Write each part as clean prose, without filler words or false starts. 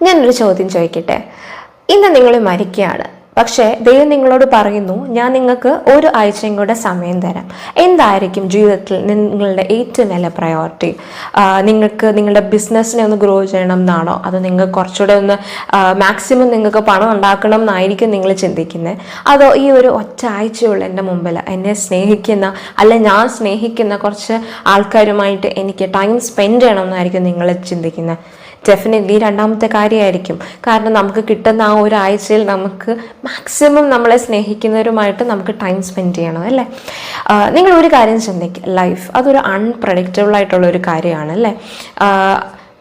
ഞാനൊരു ചോദ്യം ചോദിക്കട്ടെ. ഇന്ന് നിങ്ങൾ മരിക്കുകയാണ്, പക്ഷേ ദൈവം നിങ്ങളോട് പറയുന്നു, ഞാൻ നിങ്ങൾക്ക് ഒരു ആഴ്ചയും കൂടെ സമയം തരാം. എന്തായിരിക്കും ജീവിതത്തിൽ നിങ്ങളുടെ ഏറ്റവും വലിയ പ്രയോറിറ്റി? നിങ്ങൾക്ക് നിങ്ങളുടെ ബിസിനസ്സിനെ ഒന്ന് ഗ്രോ ചെയ്യണം എന്നാണോ, അതോ നിങ്ങൾക്ക് കുറച്ചുകൂടെ ഒന്ന് മാക്സിമം നിങ്ങൾക്ക് പണം ഉണ്ടാക്കണം എന്നായിരിക്കും നിങ്ങൾ ചിന്തിക്കുന്നത്? അതോ ഈ ഒരു ഒറ്റ ആഴ്ചയുള്ള എൻ്റെ മുമ്പിൽ എന്നെ സ്നേഹിക്കുന്ന, അല്ലെ ഞാൻ സ്നേഹിക്കുന്ന കുറച്ച് ആൾക്കാരുമായിട്ട് എനിക്ക് ടൈം സ്പെൻഡ് ചെയ്യണം എന്നായിരിക്കും നിങ്ങൾ ചിന്തിക്കുന്നത്? ഡെഫിനറ്റ്ലി രണ്ടാമത്തെ കാര്യമായിരിക്കും. കാരണം നമുക്ക് കിട്ടുന്ന ആ ഒരാഴ്ചയിൽ നമുക്ക് മാക്സിമം നമ്മളെ സ്നേഹിക്കുന്നവരുമായിട്ട് നമുക്ക് ടൈം സ്പെൻഡ് ചെയ്യണം, അല്ലേ? നിങ്ങൾ ഒരു കാര്യം ചിന്തിക്കുക, ലൈഫ് അതൊരു അൺപ്രഡിക്റ്റബിൾ ആയിട്ടുള്ള ഒരു കാര്യമാണ്, അല്ലേ?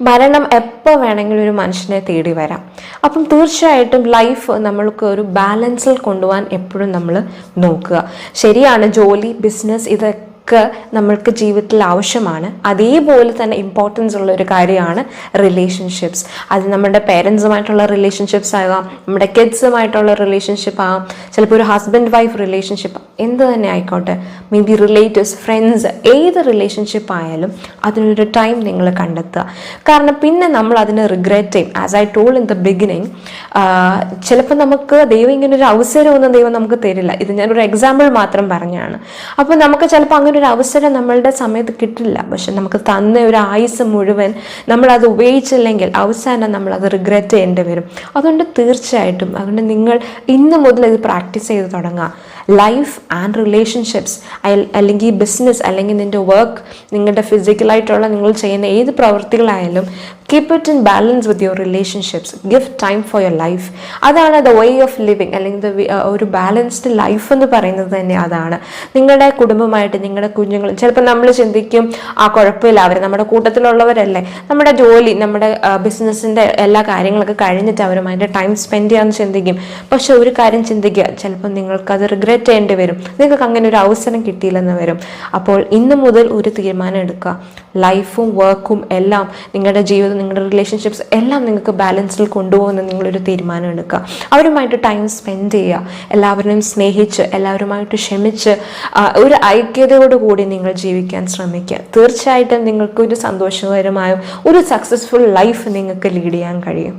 മരണം എപ്പോൾ വേണമെങ്കിലും ഒരു മനുഷ്യനെ തേടി വരാം. അപ്പം തീർച്ചയായിട്ടും ലൈഫ് നമ്മൾക്ക് ഒരു ബാലൻസിൽ കൊണ്ടുപോകാൻ എപ്പോഴും നമ്മൾ നോക്കുക. ശരിയാണ്, ജോലി, ബിസിനസ് ഇതൊക്കെ നമ്മൾക്ക് ജീവിതത്തിൽ ആവശ്യമാണ്. അതേപോലെ തന്നെ ഇമ്പോർട്ടൻസ് ഉള്ള ഒരു കാര്യമാണ് റിലേഷൻഷിപ്സ്. അത് നമ്മുടെ പേരൻസുമായിട്ടുള്ള റിലേഷൻഷിപ്സ് ആകാം, നമ്മുടെ കിഡ്സുമായിട്ടുള്ള റിലേഷൻഷിപ്പ് ആകാം, ചിലപ്പോൾ ഒരു ഹസ്ബൻഡ് വൈഫ് റിലേഷൻഷിപ്പ്, എന്ത് തന്നെ ആയിക്കോട്ടെ, മേ ബി റിലേറ്റീവ്സ്, ഫ്രണ്ട്സ്, ഏത് റിലേഷൻഷിപ്പ് ആയാലും അതിനൊരു ടൈം നിങ്ങൾ കണ്ടെത്തുക. കാരണം പിന്നെ നമ്മൾ അതിനെ റിഗ്രറ്റ് ചെയ്യും. As I told in the beginning, ചിലപ്പോൾ നമുക്ക് ദൈവം ഇങ്ങനൊരു അവസരമൊന്നും ദൈവം നമുക്ക് തരില്ല. ഇത് ഞാനൊരു എക്സാമ്പിൾ മാത്രം പറഞ്ഞാണ്. അപ്പോൾ നമുക്ക് ചിലപ്പോൾ അങ്ങനെ ഒരു അവസരം നമ്മളുടെ സമയത്ത് കിട്ടില്ല. പക്ഷെ നമുക്ക് തന്ന ഒരു ആയുസ് മുഴുവൻ നമ്മളത് ഉപയോഗിച്ചില്ലെങ്കിൽ അവസാനം നമ്മളത് റിഗ്രറ്റ് ചെയ്യേണ്ടി വരും. അതുകൊണ്ട് തീർച്ചയായിട്ടും നിങ്ങൾ ഇന്ന് മുതൽ ഇത് പ്രാക്ടീസ് ചെയ്ത് തുടങ്ങുക. ലൈഫ് ആൻഡ് റിലേഷൻഷിപ്സ്, അല്ലെങ്കിൽ ബിസിനസ്, അല്ലെങ്കിൽ നിൻ്റെ വർക്ക്, നിങ്ങളുടെ ഫിസിക്കലായിട്ടുള്ള നിങ്ങൾ ചെയ്യുന്ന ഏത് പ്രവൃത്തികളായാലും keep it in balance with your relationships. Give time for your life. അതാണ് ദ വേ ഓഫ് ലിവിങ്, അല്ലെങ്കിൽ ഒരു ബാലൻസ്ഡ് ലൈഫ് എന്ന് പറയുന്നത് തന്നെ അതാണ്. നിങ്ങളുടെ കുടുംബമായിട്ട്, നിങ്ങളുടെ കുഞ്ഞുങ്ങൾ, ചിലപ്പോൾ നമ്മൾ ചിന്തിക്കും, കുഴപ്പമില്ല, അവർ നമ്മുടെ കൂട്ടത്തിലുള്ളവരല്ലേ, നമ്മുടെ ജോലി, നമ്മുടെ ബിസിനസ്സിൻ്റെ എല്ലാ കാര്യങ്ങളൊക്കെ കഴിഞ്ഞിട്ട് അവരുമായിട്ട് ടൈം സ്പെൻഡ് ചെയ്യാമെന്ന് ചിന്തിക്കും. പക്ഷെ ഒരു കാര്യം ചിന്തിക്കുക, ചിലപ്പോൾ നിങ്ങൾക്കത് റിഗ്രറ്റ് ചെയ്യേണ്ടി വരും. നിങ്ങൾക്ക് അങ്ങനെ ഒരു അവസരം കിട്ടിയില്ലെന്ന് വരും. അപ്പോൾ ഇന്ന് മുതൽ ഒരു തീരുമാനം എടുക്കുക. ലൈഫും വർക്കും എല്ലാം, നിങ്ങളുടെ ജീവിതം, നിങ്ങളുടെ റിലേഷൻഷിപ്സ് എല്ലാം നിങ്ങൾക്ക് ബാലൻസിൽ കൊണ്ടുപോകുന്ന നിങ്ങളൊരു തീരുമാനം എടുക്കുക. അവരുമായിട്ട് ടൈം സ്പെൻഡ് ചെയ്യുക. എല്ലാവരെയും സ്നേഹിച്ച്, എല്ലാവരുമായിട്ട് ക്ഷമിച്ച്, ഒരു ഐക്യതയോടുകൂടി നിങ്ങൾ ജീവിക്കാൻ ശ്രമിക്കുക. തീർച്ചയായിട്ടും നിങ്ങൾക്ക് ഒരു സന്തോഷകരമായ ഒരു സക്സസ്ഫുൾ ലൈഫ് നിങ്ങൾക്ക് ലീഡ് ചെയ്യാൻ കഴിയും.